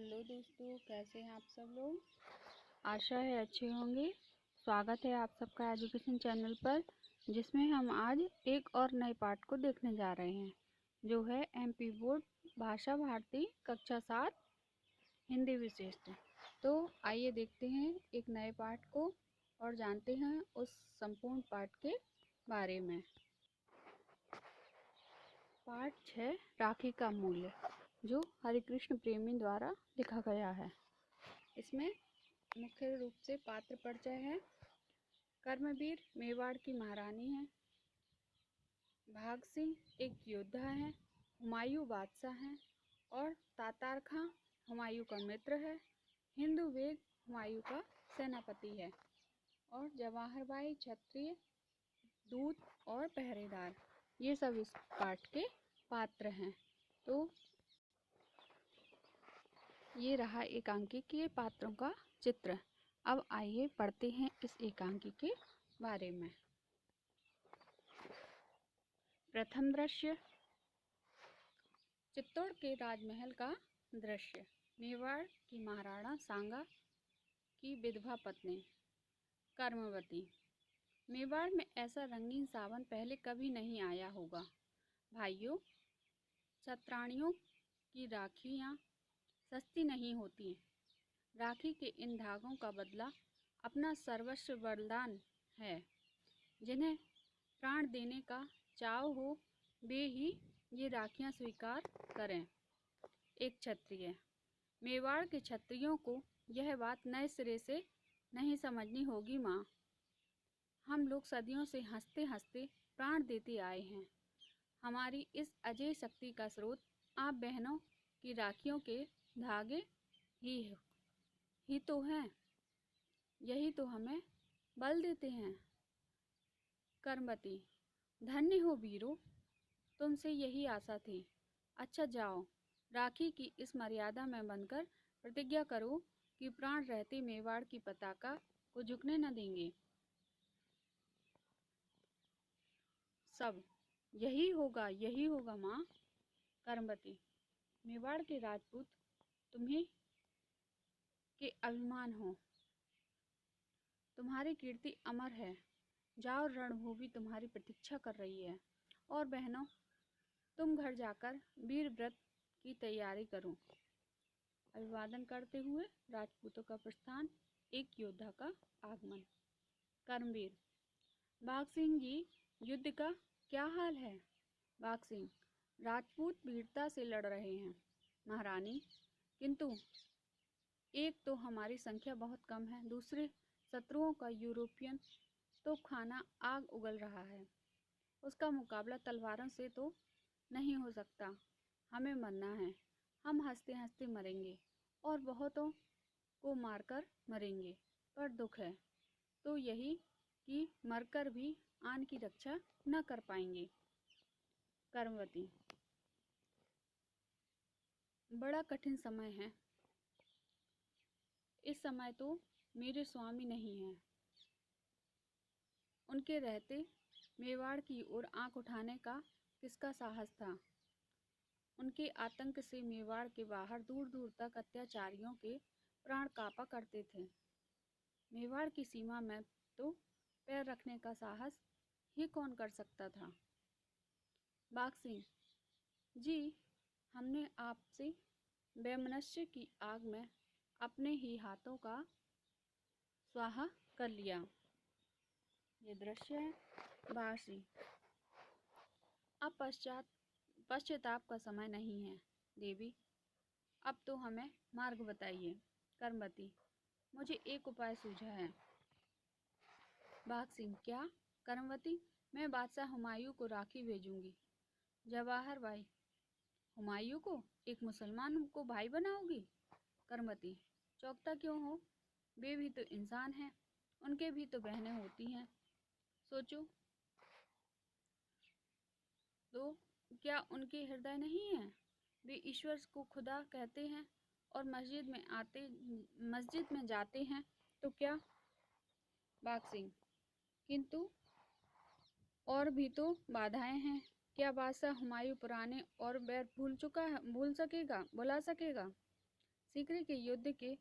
Hello दोस्तों, कैसे हैं आप सब लोग। आशा है अच्छे होंगे। स्वागत है आप सबका एजुकेशन चैनल पर, जिसमें हम आज एक और नए पाठ को देखने जा रहे हैं, जो है एमपी बोर्ड भाषा भारती कक्षा 7 हिंदी विशेषता। तो आइए देखते हैं एक नए पाठ को और जानते हैं उस संपूर्ण पाठ के बारे में। पाठ 6 राखी का मूल्य, जो हरिकृष्ण प्रेमी द्वारा लिखा गया है। इसमें मुख्य रूप से पात्र परिचय है। कर्मवीर मेवाड़ की महारानी है। भाग सिंह एक योद्धा है। हुमायूं बादशाह हैं और तातार खां हुमायूं का मित्र है। हिंदू बेग हुमायूं का सेनापति है और जवाहर बाई क्षत्रिय, दूत और पहरेदार, ये सब इस पाठ के पात्र हैं। तो ये रहा एकांकी के पात्रों का चित्र। अब आइए पढ़ते हैं इस एकांकी के बारे में। प्रथम दृश्य, चित्तौड़ के राजमहल का दृश्य। मेवाड़ की महाराणा सांगा की विधवा पत्नी कर्मवती। मेवाड़ में ऐसा रंगीन सावन पहले कभी नहीं आया होगा। भाइयों, छत्राणियों की राखियाँ सस्ती नहीं होती। राखी के इन धागों का बदला अपना सर्वस्व बलिदान है। जिन्हें प्राण देने का चाव हो, वे ही ये राखियाँ स्वीकार करें। एक क्षत्रिय। मेवाड़ के क्षत्रियों को यह बात नए सिरे से नहीं समझनी होगी माँ। हम लोग सदियों से हंसते हंसते प्राण देते आए हैं। हमारी इस अजय शक्ति का स्रोत आप बहनों की राखियों के धागे ही तो हैं। यही तो हमें बल देते हैं। कर्मवती, धन्य हो वीरों, तुमसे यही आशा थी। अच्छा जाओ, राखी की इस मर्यादा में बनकर प्रतिज्ञा करो कि प्राण रहते मेवाड़ की पताका को झुकने न देंगे। सब, यही होगा माँ। कर्मवती, मेवाड़ के राजपूत तुम्ही के अभिमान हो। तुम्हारी कीर्ति अमर है। जाओ, रणभूमि तुम्हारी प्रतीक्षा कर रही है। और बहनों, तुम घर जाकर वीर व्रत की तैयारी करो। अभिवादन करते हुए राजपूतों का प्रस्थान, एक योद्धा का आगमन। कर्मवीर, भाग सिंह जी, युद्ध का क्या हाल है। भाग सिंह, राजपूत वीरता से लड़ रहे हैं महारानी, किंतु एक तो हमारी संख्या बहुत कम है, दूसरे शत्रुओं का यूरोपियन तो खाना आग उगल रहा है। उसका मुकाबला तलवारों से तो नहीं हो सकता। हमें मरना है। हम हंसते हंसते मरेंगे और बहुतों को मारकर मरेंगे, पर दुख है तो यही कि मरकर भी आन की रक्षा न कर पाएंगे। कर्मवती, बड़ा कठिन समय है। इस समय तो मेरे स्वामी नहीं हैं। उनके रहते मेवाड़ की ओर आंख उठाने का किसका साहस था। उनके आतंक से मेवाड़ के बाहर दूर दूर तक अत्याचारियों के प्राण कांपा करते थे। मेवाड़ की सीमा में तो पैर रखने का साहस ही कौन कर सकता था। बाघ सिंह जी, हमने आपसे वैमनस्य की आग में अपने ही हाथों का स्वाहा कर लिया। ये दृश्य है। बाघ सिंह, अब पश्चाताप का समय नहीं है देवी, अब तो हमें मार्ग बताइए। कर्मवती, मुझे एक उपाय सूझा है। बाघ सिंह, क्या। कर्मवती, मैं बादशाह हुमायूं को राखी भेजूंगी। जवाहर बाई, हुमायूं को एक मुसलमान को भाई बनाओगी। कर्मवती, चौकता क्यों हो, वे भी तो इंसान हैं, उनके भी तो बहनें होती हैं। सोचो तो, क्या उनके हृदय नहीं हैं। वे ईश्वर को खुदा कहते हैं और मस्जिद में जाते हैं तो क्या। बाघ सिंह, किंतु और भी तो बाधाएं हैं। क्या बादशाह हुमायूं पुराने और बैर भुला सकेगा। सीकरी के युद्ध के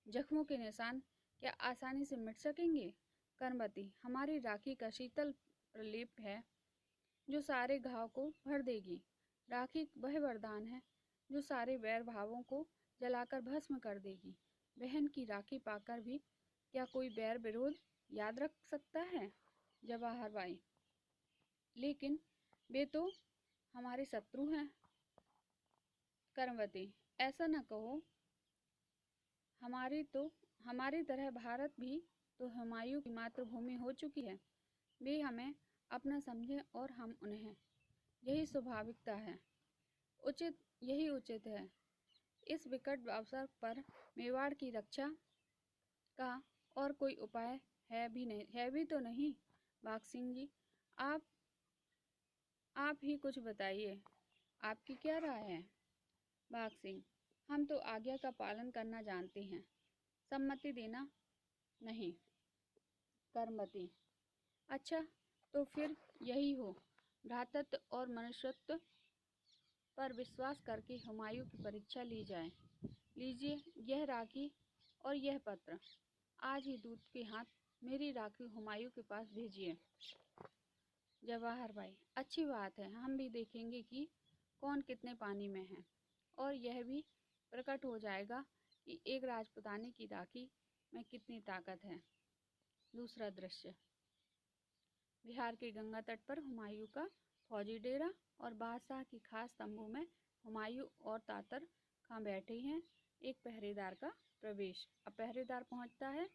जख्मों के निशान क्या आसानी से मिट सकेंगे? कर्मवती, हमारी राखी का शीतल प्रलेप है जो सारे घाव को भर देगी। राखी वह वरदान है जो सारे वैर भावों को जलाकर भस्म कर देगी। बहन की राखी पाकर भी क्या कोई बैर विरोध याद रख सकता है? जवाहर बाई, लेकिन वे तो हमारे शत्रु हैं। कर्मवती, ऐसा न कहो। हमारी तरह भारत भी तो हुमायूं की मातृभूमि हो चुकी है। वे हमें अपना समझें और हम उन्हें। यही स्वाभाविकता है, यही उचित है। इस विकट अवसर पर मेवाड़ की रक्षा का और कोई उपाय है भी तो नहीं। बाघ सिंह जी, आप ही कुछ बताइए, आपकी क्या राय है? बाघ सिंह, हम तो आज्ञा का पालन करना जानते हैं, सम्मति देना नहीं। कर्मवती, अच्छा तो फिर यही हो। भ्रातृत्व और मनुष्यत्व पर विश्वास करके हुमायूं की परीक्षा ली जाए। लीजिए यह राखी और यह पत्र। आज ही दूत के हाथ मेरी राखी हुमायूं के पास भेजिए। जवाहर भाई, अच्छी बात है। हम भी देखेंगे कि कौन कितने पानी में है और यह भी प्रकट हो जाएगा कि एक राजपुतानी की राखी में कितनी ताकत है। दूसरा दृश्य, बिहार के गंगा तट पर हुमायूं का फौजी डेरा और बादशाह की खास तंबू में हुमायूं और तातर खां बैठे हैं। एक पहरेदार का प्रवेश। अब पहरेदार पहुंचता है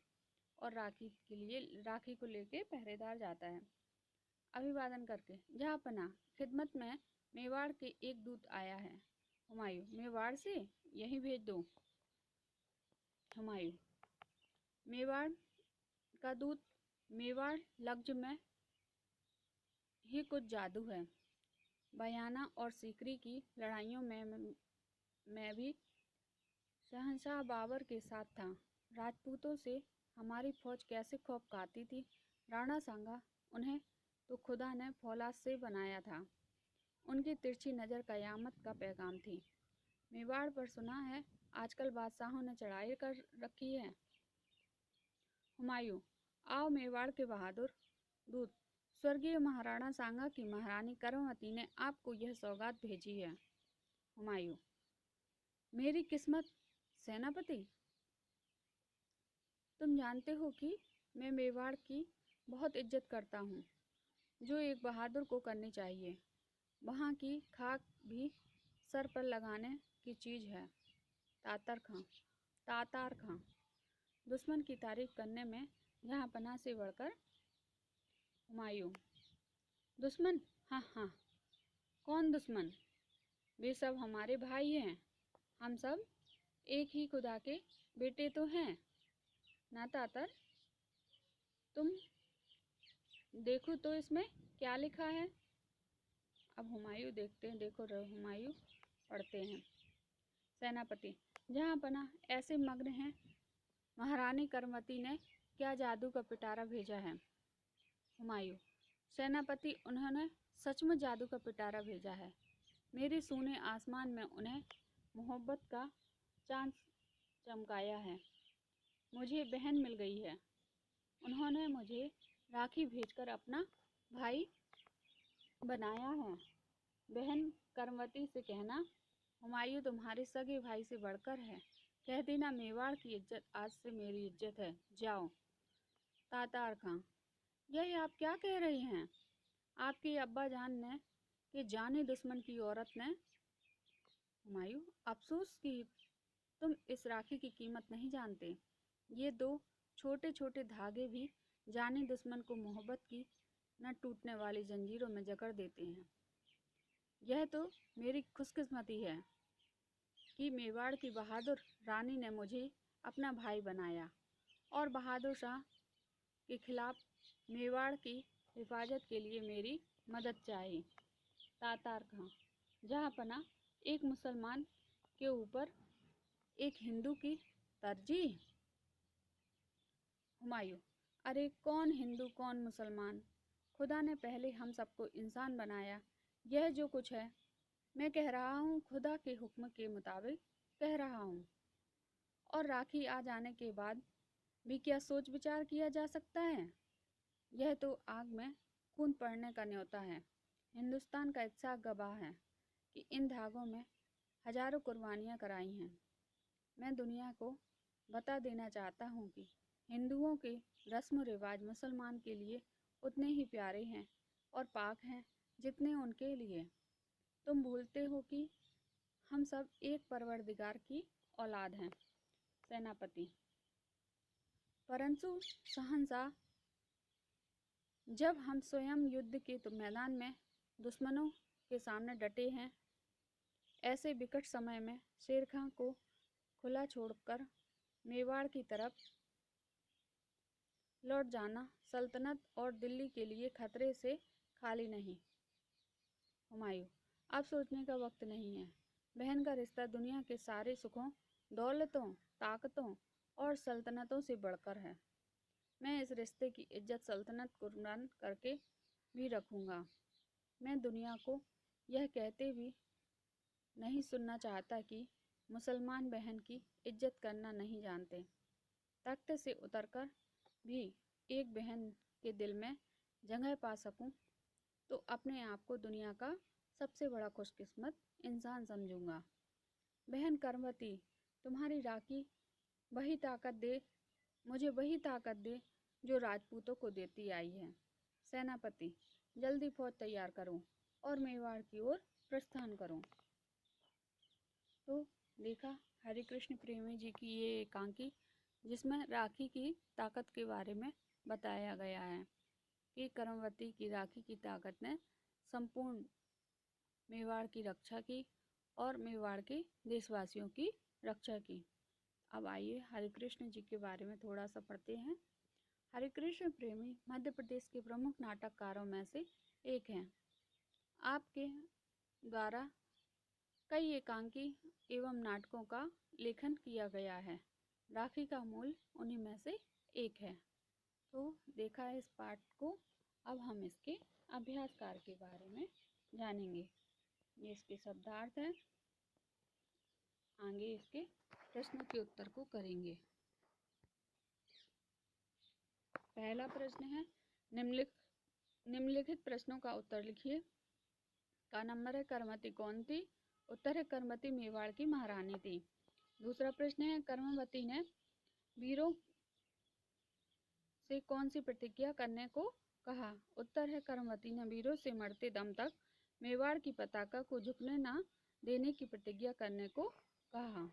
और राखी को लेके पहरेदार जाता है। अभिवादन करके, जहाँ पना खिदमत में मेवाड़ के एक दूत आया है। हुमायूं, मेवाड़ से? यहीं भेज दो। हुमायूं, मेवाड़ का दूत? मेवाड़ लफ्ज में ही कुछ जादू है। बयाना और सीकरी की लड़ाइयों में मैं भी शहंशाह बाबर के साथ था। राजपूतों से हमारी फौज कैसे खौफ खाती थी। राणा सांगा, उन्हें तो खुदा ने फौलाद से बनाया था। उनकी तिरछी नज़र कयामत का पैगाम थी। मेवाड़ पर सुना है आजकल बादशाहों ने चढ़ाई कर रखी है। हुमायूं, आओ मेवाड़ के बहादुर। दूत, स्वर्गीय महाराणा सांगा की महारानी कर्मवती ने आपको यह सौगात भेजी है। हुमायूं, मेरी किस्मत सेनापति। तुम जानते हो कि मैं मेवाड़ की बहुत इज्जत करता हूँ, जो एक बहादुर को करनी चाहिए। वहाँ की खाक भी सर पर लगाने की चीज़ है। तातार खां, दुश्मन की तारीफ करने में जहाँ पनाह से बढ़कर। हुमायूं, दुश्मन? हाँ हाँ, कौन दुश्मन? वे सब हमारे भाई हैं। हम सब एक ही खुदा के बेटे तो हैं ना तातर? तुम देखो तो इसमें क्या लिखा है। अब हुमायूं हुमायूं पढ़ते हैं। सेनापति, जहाँ पनाह ऐसे मग्न हैं, महारानी कर्मवती ने क्या जादू का पिटारा भेजा है। हुमायूं, सेनापति, उन्होंने सचमुच जादू का पिटारा भेजा है। मेरे सूने आसमान में उन्हें मोहब्बत का चांद चमकाया है। मुझे बहन मिल गई है। उन्होंने मुझे राखी भेजकर अपना भाई बनाया है। बहन कर्मवती से कहना, हुमायूं तुम्हारे सगे भाई से बढ़कर है। कह देना मेवाड़ की इज्जत आज से मेरी इज्जत है। जाओ। तातार खां, यह आप क्या कह रहे हैं? आपके अब्बा जान ने कि जाने दुश्मन की औरत ने। हुमायूं, अफसोस कि तुम इस राखी की कीमत नहीं जानते। ये दो छोटे छोटे धागे भी जाने दुश्मन को मोहब्बत की न टूटने वाली जंजीरों में जकड़ देते हैं। यह तो मेरी खुशकिस्मती है कि मेवाड़ की बहादुर रानी ने मुझे अपना भाई बनाया और बहादुर शाह के खिलाफ मेवाड़ की हिफाजत के लिए मेरी मदद चाहिए। तातार खां, जहाँ पना एक मुसलमान के ऊपर एक हिंदू की तरजीह। हुमायूं, अरे कौन हिंदू कौन मुसलमान, खुदा ने पहले हम सबको इंसान बनाया। यह जो कुछ है मैं कह रहा हूँ खुदा के हुक्म के मुताबिक कह रहा हूँ। और राखी आ जाने के बाद भी क्या सोच विचार किया जा सकता है? यह तो आग में खून पड़ने का न्योता है। हिंदुस्तान का इतिहास गवाह है कि इन धागों में हजारों कुर्बानियां कराई हैं। मैं दुनिया को बता देना चाहता हूँ कि हिंदुओं के रस्म रिवाज मुसलमान के लिए उतने ही प्यारे हैं और पाक हैं जितने उनके लिए। तुम भूलते हो कि हम सब एक परवरदिगार की औलाद हैं। सेनापति: परंतु शहंशाह, जब हम स्वयं युद्ध के तो मैदान में दुश्मनों के सामने डटे हैं, ऐसे विकट समय में शेर खां को खुला छोड़कर मेवाड़ की तरफ लौट जाना सल्तनत और दिल्ली के लिए खतरे से खाली नहीं। हुमायूं: अब सोचने का वक्त नहीं है। बहन का रिश्ता दुनिया के सारे सुखों, दौलतों, ताकतों और सल्तनतों से बढ़कर है। मैं इस रिश्ते की इज्जत सल्तनत कुर्बान करके भी रखूंगा। मैं दुनिया को यह कहते भी नहीं सुनना चाहता कि मुसलमान बहन की इज्जत करना नहीं जानते। तख्त से उतरकर भी एक बहन के दिल में जगह पा सकूं तो अपने आप को दुनिया का सबसे बड़ा खुशकिस्मत इंसान समझूंगा। बहन कर्मवती, तुम्हारी राखी वही ताकत दे, मुझे वही ताकत दे जो राजपूतों को देती आई है। सेनापति: जल्दी फौज तैयार करो और मेवाड़ की ओर प्रस्थान करो। तो देखा हरिकृष्ण प्रेमी जी की ये एकांकी, जिसमें राखी की ताकत के बारे में बताया गया है कि कर्मवती की राखी की ताकत ने संपूर्ण मेवाड़ की रक्षा की और मेवाड़ के देशवासियों की रक्षा की। अब आइए हरिकृष्ण जी के बारे में थोड़ा सा पढ़ते हैं। हरिकृष्ण प्रेमी मध्य प्रदेश के प्रमुख नाटककारों में से एक हैं। आपके द्वारा कई एकांकी एवं नाटकों का लेखन किया गया है। राखी का मूल उन्हीं में से एक है। तो देखा है इस पाठ को। अब हम इसके अभ्यास कार्य के बारे में जानेंगे। ये इसके शब्दार्थ हैं। आगे इसके प्रश्नों के उत्तर को करेंगे। पहला प्रश्न है, निम्नलिखित प्रश्नों का उत्तर लिखिए। का नंबर है, कर्मवती कौन थी? उत्तर है, कर्मवती मेवाड़ की महारानी थी। दूसरा प्रश्न है, कर्मवती ने वीरों से कौन सी प्रतिज्ञा करने को कहा? उत्तर है, कर्मवती ने वीरों से मरते दम तक मेवाड़ की पताका को झुकने न देने की प्रतिज्ञा करने को कहा।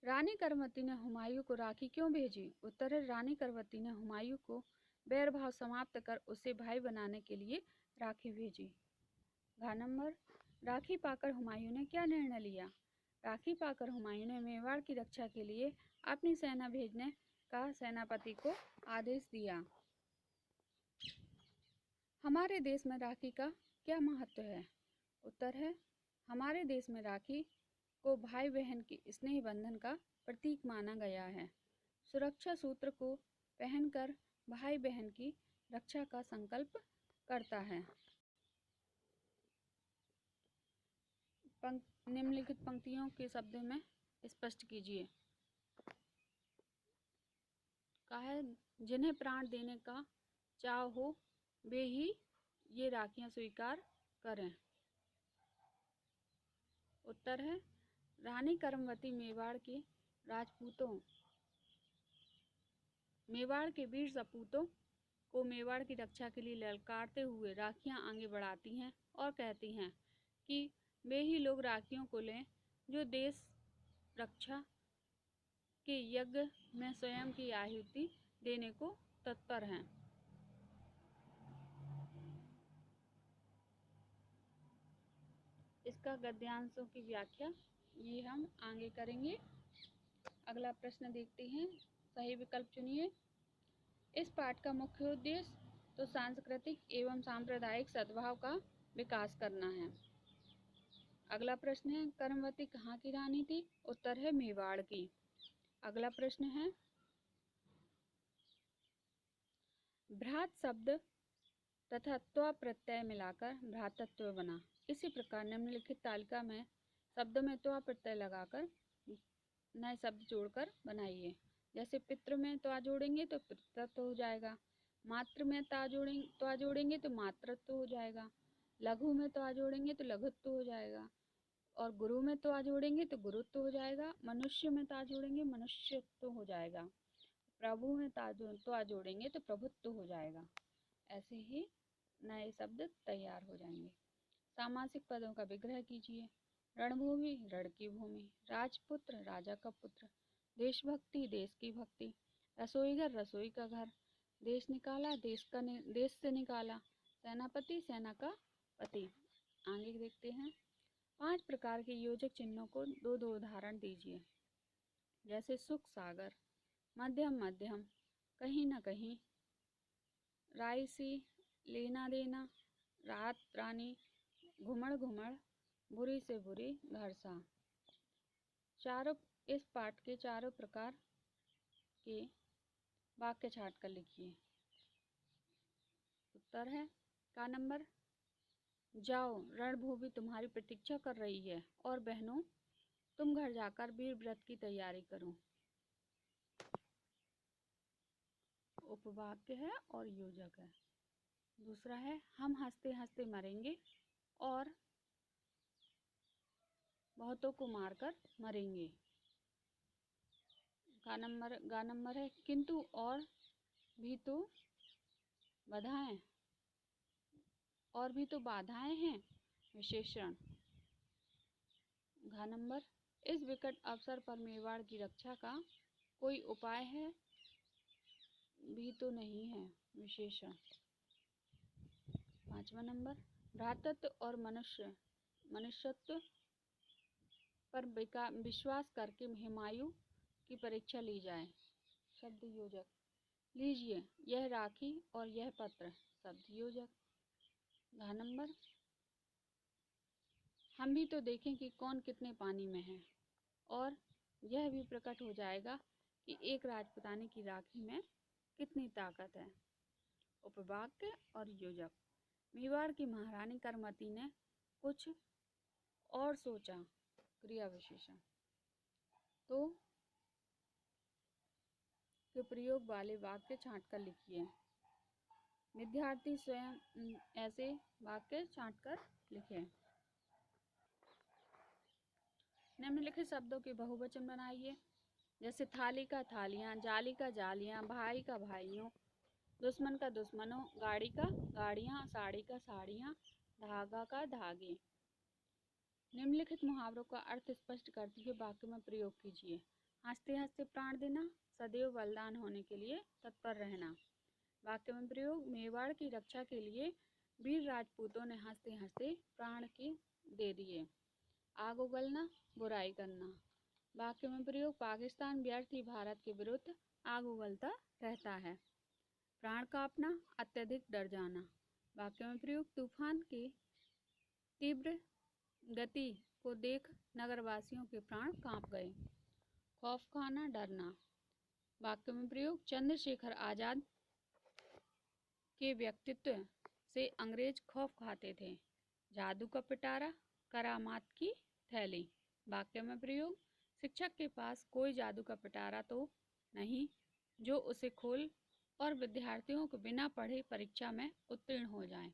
रानी कर्मवती ने हुमायूं को राखी क्यों भेजी? उत्तर है, रानी कर्मवती ने हुमायूं को बैर भाव समाप्त कर उसे भाई बनाने के लिए राखी भेजी। घ नंबर, राखी पाकर हुमायूं ने क्या निर्णय लिया? राखी पाकर हुमायूं ने मेवाड़ की रक्षा के लिए अपनी सेना भेजने का सेनापति को आदेश दिया। हमारे देश में राखी का क्या महत्व है? उत्तर है, हमारे देश में राखी को भाई बहन के स्नेह बंधन का प्रतीक माना गया है। सुरक्षा सूत्र को पहनकर भाई बहन की रक्षा का संकल्प करता है। निम्नलिखित पंक्तियों के शब्दों में स्पष्ट कीजिए। कहा है, जिन्हें प्राण देने का चाव हो वे ही ये राखियां स्वीकार करें। उत्तर है, रानी कर्मवती मेवाड़ के वीर सपूतों को मेवाड़ की रक्षा के लिए ललकारते हुए राखियां आगे बढ़ाती हैं और कहती हैं कि वे ही लोग राखियों को लें जो देश रक्षा के यज्ञ में स्वयं की आहुति देने को तत्पर हैं। इसका गद्यांशों की व्याख्या ये हम आगे करेंगे। अगला प्रश्न देखते हैं, सही विकल्प चुनिए। इस पाठ का मुख्य उद्देश्य तो सांस्कृतिक एवं सांप्रदायिक सद्भाव का विकास करना है। अगला प्रश्न है, कर्मवती कहाँ की रानी थी? उत्तर है, मेवाड़ की। अगला प्रश्न है, भ्रात शब्द तथा त्व प्रत्यय मिलाकर भ्रातृत्व बना। इसी प्रकार निम्नलिखित तालिका में शब्द में त्वा प्रत्यय लगाकर नए शब्द जोड़कर बनाइए। जैसे पितृ में त्वा जोड़ेंगे तो पितृत्व हो जाएगा, मातृ में त्वा जोड़ेंगे तो मातृत्व हो जाएगा, लघु में त्वा जोड़ेंगे तो लघुत्व हो जाएगा, और गुरु में त्वा जोड़ेंगे तो गुरुत्व हो जाएगा, मनुष्य में त्वा जोड़ेंगे मनुष्यत्व हो जाएगा, प्रभु में त्वा जोड़ेंगे तो प्रभुत्व हो जाएगा। ऐसे ही नए शब्द तैयार हो जाएंगे। सामासिक पदों का विग्रह कीजिए। रणभूमि रण की भूमि, राजपुत्र राजा का पुत्र, देशभक्ति देश की भक्ति, रसोईघर रसोई का घर, देश निकाला देश से निकाला, सेनापति सेना का पति। आगे देखते हैं। 5 प्रकार के योजक चिन्हों को दो दो उदाहरण दीजिए। जैसे सुख सागर, मध्यम मध्यम, कहीं न कहीं, रायसी, लेना देना, रात रानी, घुमड़ घुमड़, बुरी से बुरी, घरसा। इस पाठ के चारों प्रकार के वाक्य छाट कर लिखिए। उत्तर है का नंबर। जाओ, रणभूमि तुम्हारी प्रतीक्षा कर रही है, और बहनों तुम घर जाकर वीर व्रत की तैयारी करो। उपवाक्य है और योजक है। दूसरा है हम हंसते हंसते मरेंगे और बहुतों को मारकर मरेंगे। गा नंबर है किंतु और भी तो बाधाएं हैं। विशेषण। घ नंबर इस विकट अवसर पर मेवाड़ की रक्षा का कोई उपाय है भी तो नहीं है। विशेषण। 5वां नंबर भ्रातृत्व और मनुष्यत्व पर विश्वास करके हुमायूं की परीक्षा ली जाए। शब्द योजक। लीजिए यह राखी और यह पत्र। शब्द योजक। घ नंबर हम भी तो देखें कि कौन कितने पानी में है, और यह भी प्रकट हो जाएगा कि एक राजपुतानी की राखी में कितनी ताकत है। उपवाक्य और योजक। मेवाड़ की महारानी करमती ने कुछ और सोचा। क्रिया विशेषण। तो के प्रयोग वाले वाक्य छांट कर लिखिए। विद्यार्थी स्वयं ऐसे वाक्य छांट कर लिखें। निम्नलिखित शब्दों के बहुवचन बनाइए। जैसे थाली का थालियाँ, जाली का जालियाँ, भाई का भाइयों, दुश्मन का दुश्मनों, गाड़ी का गाड़ियाँ, साड़ी का साड़ियाँ, धागा का धागे। निम्नलिखित मुहावरों का अर्थ स्पष्ट करते हुए वाक्य में प्रयोग कीजिए। हंसते हंसते प्राण देना, सदैव बलिदान होने के लिए तत्पर रहना। वाक्य में प्रयोग। मेवाड़ की रक्षा के लिए वीर राजपूतों ने हंसते हंसते प्राण की दे दिए। आग उगलना, बुराई करना। वाक्य में प्रयोग। पाकिस्तान व्यर्थ ही भारत के विरुद्ध आग उगलता रहता है। प्राण कांपना, अत्यधिक डर जाना। वाक्य में प्रयोग। तूफान की तीव्र गति को देख नगरवासियों के प्राण कांप गए। खौफ खाना, डरना। वाक्य में प्रयोग। चंद्रशेखर आजाद के व्यक्तित्व से अंग्रेज खौफ खाते थे। जादू का पिटारा, करामात की थैली। वाक्य में प्रयोग। शिक्षक के पास कोई जादू का पिटारा तो नहीं जो उसे खोल और विद्यार्थियों को बिना पढ़े परीक्षा में उत्तीर्ण हो जाए।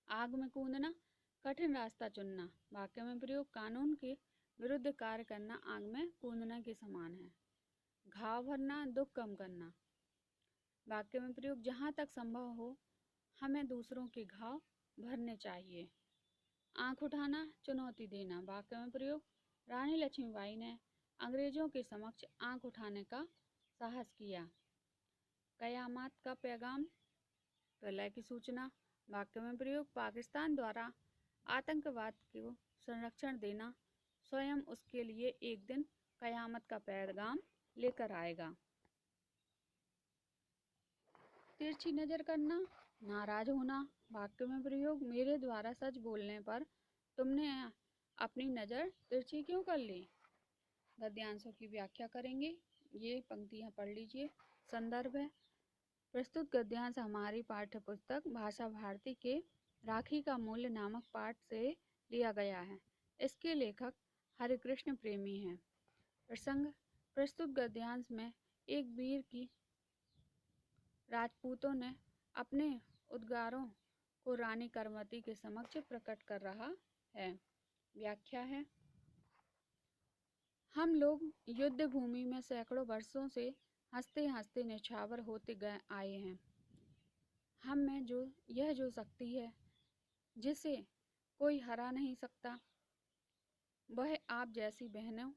आग में कूदना, कठिन रास्ता चुनना। वाक्य में प्रयोग। कानून के विरुद्ध कार्य करना आग में कूदने के समान है। घाव भरना, दुख कम करना। वाक्य में प्रयोग। जहाँ तक संभव हो हमें दूसरों के घाव भरने चाहिए। आंख उठाना, चुनौती देना। वाक्य में प्रयोग। रानी लक्ष्मीबाई ने अंग्रेजों के समक्ष आंख उठाने का साहस किया। कयामत का पैगाम, प्रलय की सूचना। वाक्य में प्रयोग। पाकिस्तान द्वारा आतंकवाद को संरक्षण देना स्वयं उसके लिए एक दिन कयामत का पैगाम लेकर आएगा। तिरछी नजर करना, नाराज होना। वाक्य में प्रयोग। मेरे द्वारा सच बोलने पर तुमने अपनी नज़र तिरछी क्यों कर ली। गद्यांशों की व्याख्या करेंगे। ये पंक्तियाँ पढ़ लीजिए। संदर्भ है प्रस्तुत गद्यांश हमारी पाठ्य पुस्तक भाषा भारती के राखी का मूल्य नामक पाठ से लिया गया है। इसके लेखक हरिकृष्ण प्रेमी हैं। प्रसंग: प्रस्तुत गद्यांश में एक वीर की राजपूतों ने अपने उद्गारों को रानी करमती के समक्ष प्रकट कर रहा है। व्याख्या है: हम लोग युद्ध भूमि में सैकड़ों वर्षों से हंसते हंसते निछावर होते गए आए हैं। हम में जो शक्ति है जिसे कोई हरा नहीं सकता, वह आप जैसी बहनों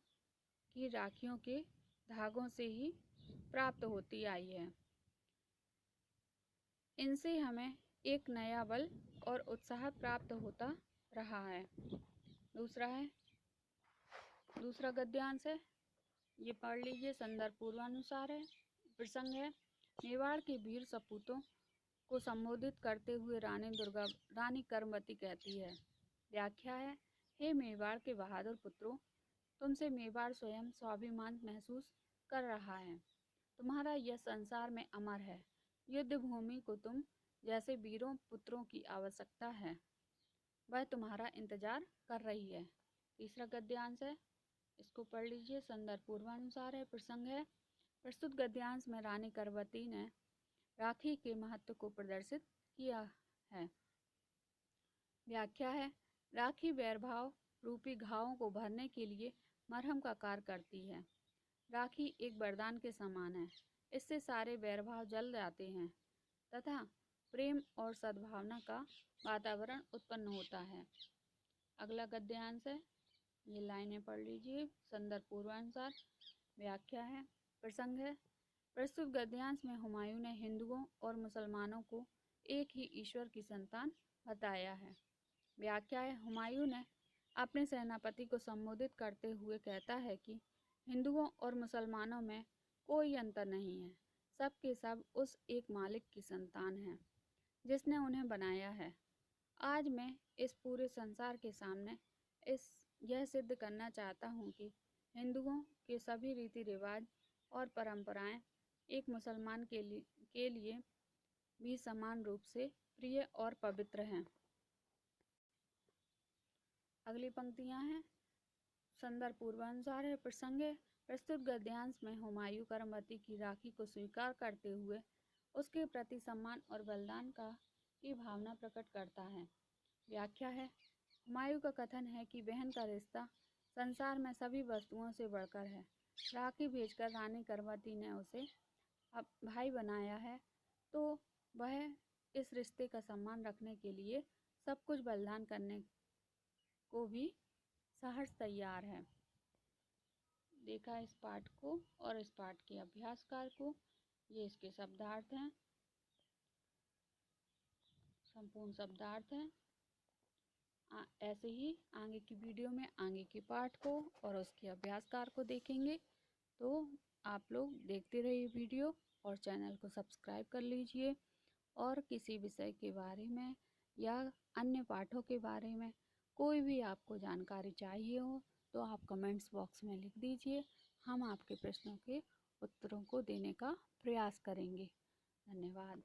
की राखियों के धागों से ही प्राप्त होती आई है। इनसे हमें एक नया बल और उत्साह प्राप्त होता रहा है। दूसरा गद्यांश है, ये पढ़ लीजिए। संदर्भ पूर्वानुसार है। प्रसंग है: मेवाड़ के वीर सपूतों को संबोधित करते हुए रानी करमती कहती है। व्याख्या है: हे मेवाड़ के बहादुर पुत्रों, तुमसे मेवाड़ स्वयं स्वाभिमान महसूस कर रहा है। तुम्हारा यह संसार में अमर है। युद्ध भूमि को तुम जैसे वीरों पुत्रों की आवश्यकता है, वह तुम्हारा इंतजार कर रही है। तीसरा गद्यांश है, इसको पढ़ लीजिए। संदर्भ पूर्वानुसार है। प्रसंग है: प्रस्तुत गद्यांश में रानी करमती ने राखी के महत्व को प्रदर्शित किया है। व्याख्या है: राखी वैरभाव रूपी घावों को भरने के लिए मरहम का कार्य करती है। राखी एक वरदान के समान है। इससे सारे वैरभाव जल जाते हैं तथा प्रेम और सद्भावना का वातावरण उत्पन्न होता है। अगला गद्यांश है, ये लाइनें पढ़ लीजिए। संदर्भ पूर्वानुसार। व्याख्या है: प्रसंग है: प्रस्तुत गद्यांश में हुमायूं ने हिंदुओं और मुसलमानों को एक ही ईश्वर की संतान बताया है। व्याख्या है: हुमायूं ने अपने सेनापति को संबोधित करते हुए कहता है कि हिंदुओं और मुसलमानों में कोई अंतर नहीं है, सब के सब उस एक मालिक की संतान हैं जिसने उन्हें बनाया है। आज मैं इस पूरे संसार के सामने यह सिद्ध करना चाहता हूँ कि हिंदुओं के सभी रीति रिवाज और परंपराएं एक मुसलमान के लिए भी समान रूप से प्रिय और पवित्र हैं। अगली पंक्तियां हैं, संदर्भ पूर्वानुसार है। प्रसंग है: प्रस्तुत गद्यांश में हुमायूं करमती की राखी को स्वीकार करते हुए उसके प्रति सम्मान और बलिदान की भावना प्रकट करता है। व्याख्या है: हुमायूं का कथन है कि बहन का रिश्ता संसार में सभी वस्तुओं से बढ़कर है। राखी भेजकर रानी करमती ने उसे अब भाई बनाया है, तो वह इस रिश्ते का सम्मान रखने के लिए सब कुछ बलिदान करने को भी सहर्ष तैयार है। देखा इस पाठ को और इस पाठ के अभ्यासकार को। ये इसके शब्दार्थ हैं, संपूर्ण शब्दार्थ हैं। ऐसे ही आगे की वीडियो में आगे के पाठ को और उसके अभ्यासकार को देखेंगे। तो आप लोग देखते रहिए वीडियो और चैनल को सब्सक्राइब कर लीजिए। और किसी विषय के बारे में या अन्य पाठों के बारे में कोई भी आपको जानकारी चाहिए हो तो आप कमेंट्स बॉक्स में लिख दीजिए। हम आपके प्रश्नों के उत्तरों को देने का प्रयास करेंगे। धन्यवाद।